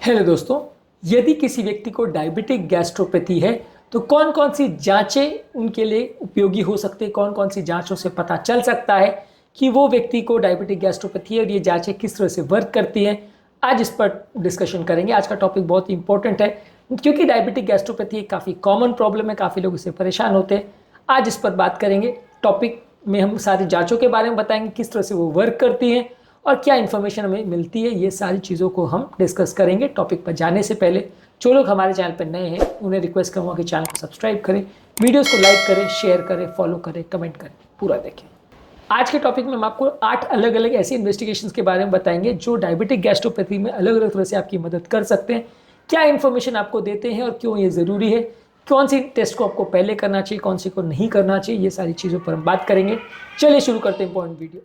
Hello दोस्तों, यदि किसी व्यक्ति को डायबिटिक गैस्ट्रोपैथी है तो कौन कौन सी जांचें उनके लिए उपयोगी हो सकती है, कौन कौन सी जांचों से पता चल सकता है कि वो व्यक्ति को डायबिटिक गैस्ट्रोपैथी है और ये जांचें किस तरह से वर्क करती हैं। आज इस पर डिस्कशन करेंगे। आज का टॉपिक बहुत ही इंपॉर्टेंट है क्योंकि डायबिटिक गैस्ट्रोपैथी एक काफ़ी कॉमन प्रॉब्लम है, काफ़ी लोग इससे परेशान होते हैं। आज इस पर बात करेंगे। टॉपिक में हम सारी जाँचों के बारे में बताएंगे, किस तरह से वो वर्क करती हैं और क्या इन्फॉर्मेशन हमें मिलती है। ये सारी चीज़ों को हम डिस्कस करेंगे। टॉपिक पर जाने से पहले जो लोग हमारे चैनल पर नए हैं उन्हें रिक्वेस्ट करूँगा कि चैनल को सब्सक्राइब करें, वीडियोस को लाइक करें, शेयर करें, फॉलो करें, कमेंट करें, पूरा देखें। आज के टॉपिक में हम आपको 8 अलग अलग ऐसी इन्वेस्टिगेशंस के बारे में बताएंगे जो डायबिटिक गैस्ट्रोपैथी में अलग अलग तरह से आपकी मदद कर सकते हैं। क्या इन्फॉर्मेशन आपको देते हैं और क्यों ये ज़रूरी है, कौन सी टेस्ट को आपको पहले करना चाहिए, कौन सी को नहीं करना चाहिए, ये सारी चीज़ों पर हम बात करेंगे। चलिए शुरू करते हैं इंपॉर्टेंट वीडियो।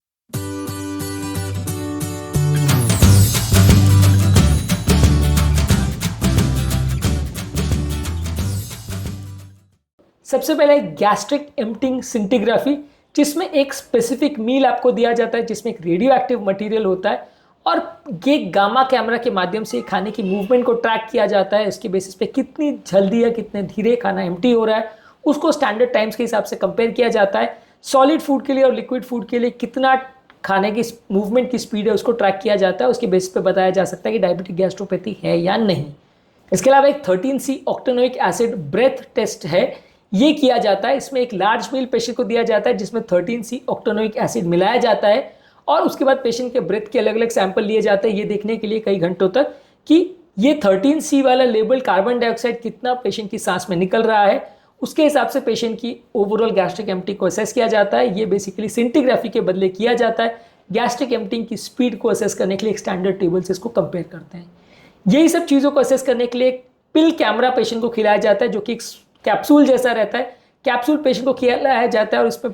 सबसे पहले गैस्ट्रिक एम्प्टिंग सिंटिग्राफी, जिसमें एक स्पेसिफिक मील आपको दिया जाता है जिसमें एक रेडियो एक्टिव मटेरियल होता है और ये गामा कैमरा के माध्यम से खाने की मूवमेंट को ट्रैक किया जाता है। इसके बेसिस पे कितनी जल्दी या कितने धीरे खाना एम्प्टी हो रहा है उसको स्टैंडर्ड टाइम्स के हिसाब से कंपेयर किया जाता है। सॉलिड फूड के लिए और लिक्विड फूड के लिए कितना खाने की मूवमेंट की स्पीड है उसको ट्रैक किया जाता है। उसके बेसिस पे बताया जा सकता है कि डायबिटिक गैस्ट्रोपैथी है या नहीं। इसके अलावा एक 13C ऑक्टेनोइक एसिड ब्रेथ टेस्ट है, ये किया जाता है। इसमें एक लार्ज मील पेशेंट को दिया जाता है जिसमें 13C ऑक्टेनोइक एसिड मिलाया जाता है और उसके बाद पेशेंट के ब्रेथ के अलग अलग सैंपल लिए जाते हैं ये देखने के लिए कई घंटों तक कि ये 13C वाला लेबल कार्बन डाइऑक्साइड कितना पेशेंट की सांस में निकल रहा है। उसके हिसाब से पेशेंट की ओवरऑल गैस्ट्रिक एम्प्टिंग को असेस किया जाता है। ये बेसिकली सिंटिग्राफी के बदले किया जाता है। गैस्ट्रिक एम्प्टिंग की स्पीड को असेस करने के लिए एक स्टैंडर्ड टेबल से इसको कंपेयर करते हैं। यही सब चीज़ों को असेस करने के लिए एक पिल कैमरा पेशेंट को खिलाया जाता है जो कि एक कैप्सूल जैसा रहता है। कैप्सूल पेशेंट को खिलाया जाता है और इसमें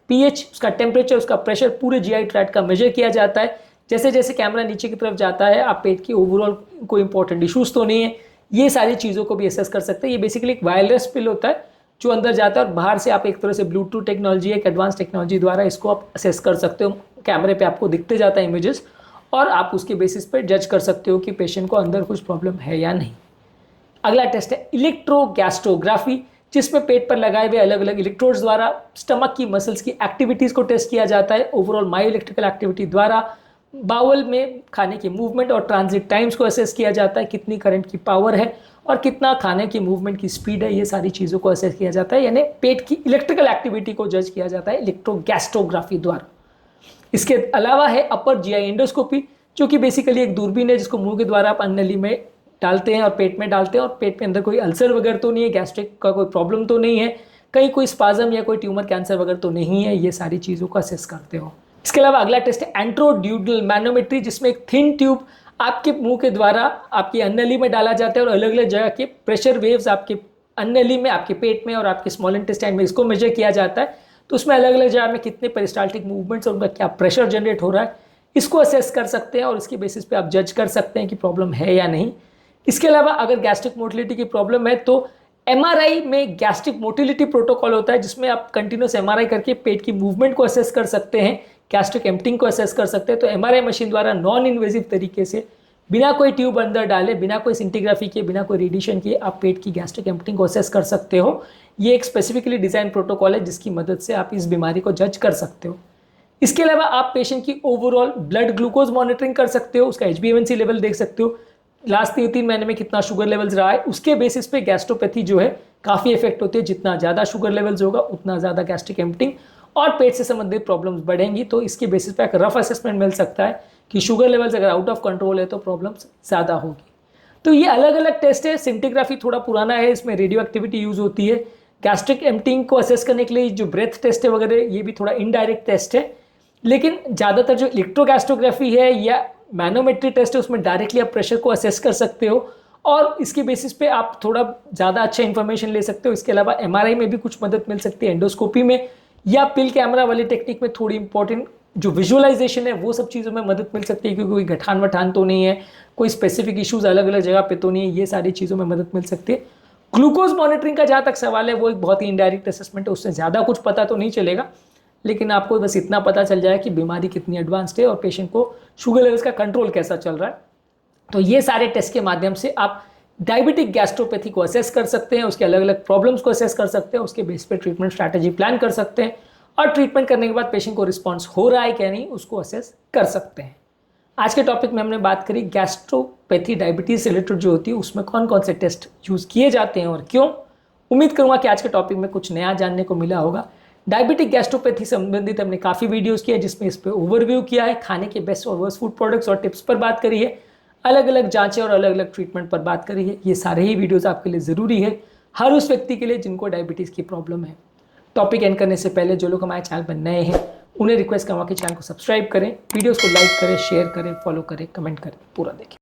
पीएच, उसका टेम्परेचर, उसका प्रेशर, पूरे जीआई ट्रैक्ट का मेजर किया जाता है। जैसे जैसे कैमरा नीचे की तरफ जाता है आप पेट की ओवरऑल कोई इंपॉर्टेंट इशूज़ तो नहीं है, ये सारी चीज़ों को भी असेस कर सकते हैं। ये बेसिकली एक वायरलेस पिल होता है जो अंदर जाता है और बाहर से आप एक तरह से ब्लूटूथ टेक्नोलॉजी, एक एडवांस टेक्नोलॉजी द्वारा इसको आप असेस कर सकते हो। कैमरे पे आपको दिखते जाता है इमेजेस और आप उसके बेसिस पे जज कर सकते हो कि पेशेंट को अंदर कुछ प्रॉब्लम है या नहीं। अगला टेस्ट है इलेक्ट्रोगैस्ट्रोग्राफी, जिसमें पेट पर लगाए हुए अलग अलग इलेक्ट्रोड्स द्वारा स्टमक की मसल्स की एक्टिविटीज़ को टेस्ट किया जाता है। ओवरऑल मायो इलेक्ट्रिकल एक्टिविटी द्वारा बाउल में खाने की मूवमेंट और ट्रांजिट टाइम्स को असेस किया जाता है, कितनी करंट की पावर है और कितना खाने की मूवमेंट की स्पीड है, ये सारी चीज़ों को असेस किया जाता है। यानी पेट की इलेक्ट्रिकल एक्टिविटी को जज किया जाता है इलेक्ट्रोगैस्ट्रोग्राफी द्वारा। इसके अलावा है अपर जीआई एंडोस्कोपी, जो कि बेसिकली एक दूरबीन है जिसको मुंह के द्वारा आप अन्ननली में डालते हैं और पेट में डालते हैं और पेट में अंदर कोई अल्सर वगैरह तो नहीं है, गैस्ट्रिक का कोई प्रॉब्लम तो नहीं है, कहीं कोई स्पाज्म या कोई ट्यूमर कैंसर वगैरह तो नहीं है, ये सारी चीज़ों को असेस करते हो। इसके अलावा अगला टेस्ट है एंट्रोड्यूडल मैनोमेट्री, जिसमें एक थिन ट्यूब आपके मुंह के द्वारा आपकी अन्ननली में डाला जाता है और अलग अलग जगह के प्रेशर वेव्स आपके अन्ननली में, आपके पेट में और आपके स्मॉल इंटेस्टाइन में इसको मेजर किया जाता है। तो उसमें अलग अलग जगह में कितने पेरिस्टाल्टिक मूवमेंट्स और उनका क्या प्रेशर जनरेट हो रहा है इसको असेस कर सकते हैं और इसके बेसिस पे आप जज कर सकते हैं कि प्रॉब्लम है या नहीं। इसके अलावा अगर गैस्ट्रिक मोटिलिटी की प्रॉब्लम है तो एमआरआई में गैस्ट्रिक मोटिलिटी प्रोटोकॉल होता है जिसमें आप कंटिन्यूस एमआरआई करके पेट की मूवमेंट को असेस कर सकते हैं, गैस्ट्रिक एम्प्टिंग को असेस कर सकते हैं। तो एमआरआई मशीन द्वारा नॉन इन्वेजिव तरीके से बिना कोई ट्यूब अंदर डाले, बिना कोई सिंटिग्राफी किए, बिना कोई रेडिएशन किए आप पेट की गैस्ट्रिक एम्प्टिंग को असेस कर सकते हो। ये एक स्पेसिफिकली डिज़ाइन प्रोटोकॉल है जिसकी मदद से आप इस बीमारी को जज कर सकते हो। इसके अलावा आप पेशेंट की ओवरऑल ब्लड ग्लूकोज मॉनिटरिंग कर सकते हो, उसका HbA1c लेवल देख सकते हो, लास्ट 3 महीने में कितना शुगर लेवल्स रहा है। उसके बेसिस पे गैस्ट्रोपैथी जो है काफ़ी इफेक्ट होती है। जितना ज़्यादा शुगर लेवल्स होगा उतना ज़्यादा गैस्ट्रिक एम्प्टिंग और पेट से संबंधित प्रॉब्लम्स बढ़ेंगी। तो इसके बेसिस पे एक रफ असेसमेंट मिल सकता है कि शुगर लेवल्स अगर आउट ऑफ कंट्रोल है तो प्रॉब्लम्स ज़्यादा होगी। तो ये अलग अलग टेस्ट है। सिंटिग्राफी थोड़ा पुराना है, इसमें रेडियो एक्टिविटी यूज़ होती है। गैस्ट्रिक एम्प्टिंग को असेस करने के लिए जो ब्रेथ टेस्ट है वगैरह ये भी थोड़ा इनडायरेक्ट टेस्ट है, लेकिन ज़्यादातर जो इलेक्ट्रोगैस्ट्रोग्राफी है या मैनोमेट्री टेस्ट है उसमें डायरेक्टली आप प्रेशर को असेस कर सकते हो और इसके बेसिस पे आप थोड़ा ज़्यादा अच्छा इन्फॉर्मेशन ले सकते हो। इसके अलावा एमआरआई में भी कुछ मदद मिल सकती है, एंडोस्कोपी में या पिल कैमरा वाली टेक्निक में थोड़ी इंपॉर्टेंट जो विजुअलाइजेशन है वो सब चीज़ों में मदद मिल सकती है, क्योंकि कोई गठान वठान तो नहीं है, कोई स्पेसिफिक इशूज़ अलग अलग जगह पे तो नहीं है, ये सारी चीज़ों में मदद मिल सकती है। ग्लूकोज मॉनिटरिंग का जहाँ तक सवाल है वो एक बहुत ही इनडायरेक्ट असेसमेंट है, उससे ज़्यादा कुछ पता तो नहीं चलेगा, लेकिन आपको बस इतना पता चल जाए कि बीमारी कितनी एडवांस्ड है और पेशेंट को शुगर लेवल्स का कंट्रोल कैसा चल रहा है। तो ये सारे टेस्ट के माध्यम से आप डायबिटिक गैस्ट्रोपैथी को असेस कर सकते हैं, उसके अलग अलग प्रॉब्लम्स को असेस कर सकते हैं, उसके बेस पे ट्रीटमेंट स्ट्रैटेजी प्लान कर सकते हैं और ट्रीटमेंट करने के बाद पेशेंट को रिस्पॉन्स हो रहा है क्या नहीं उसको असेस कर सकते हैं। आज के टॉपिक में हमने बात करी गैस्ट्रोपैथी डायबिटीज से रिलेटेड जो होती है उसमें कौन कौन से टेस्ट यूज़ किए जाते हैं और क्यों। उम्मीद करूंगा कि आज के टॉपिक में कुछ नया जानने को मिला होगा। डायबिटिक गैस्ट्रोपैथी से संबंधित हमने काफ़ी वीडियोस किया जिसमें इस पर ओवरव्यू किया है, खाने के बेस्ट और वर्स्ट फूड प्रोडक्ट्स और टिप्स पर बात करी है, अलग अलग जांचें और अलग अलग ट्रीटमेंट पर बात करी है। ये सारे ही वीडियोस आपके लिए ज़रूरी है हर उस व्यक्ति के लिए जिनको डायबिटीज़ की प्रॉब्लम है। टॉपिक एंड करने से पहले जो लोग हमारे चैनल पर नए हैं उन्हें रिक्वेस्ट करूँगा कि चैनल को सब्सक्राइब करें, वीडियोस को लाइक करें, शेयर करें, फॉलो करें, कमेंट करें, पूरा देखें।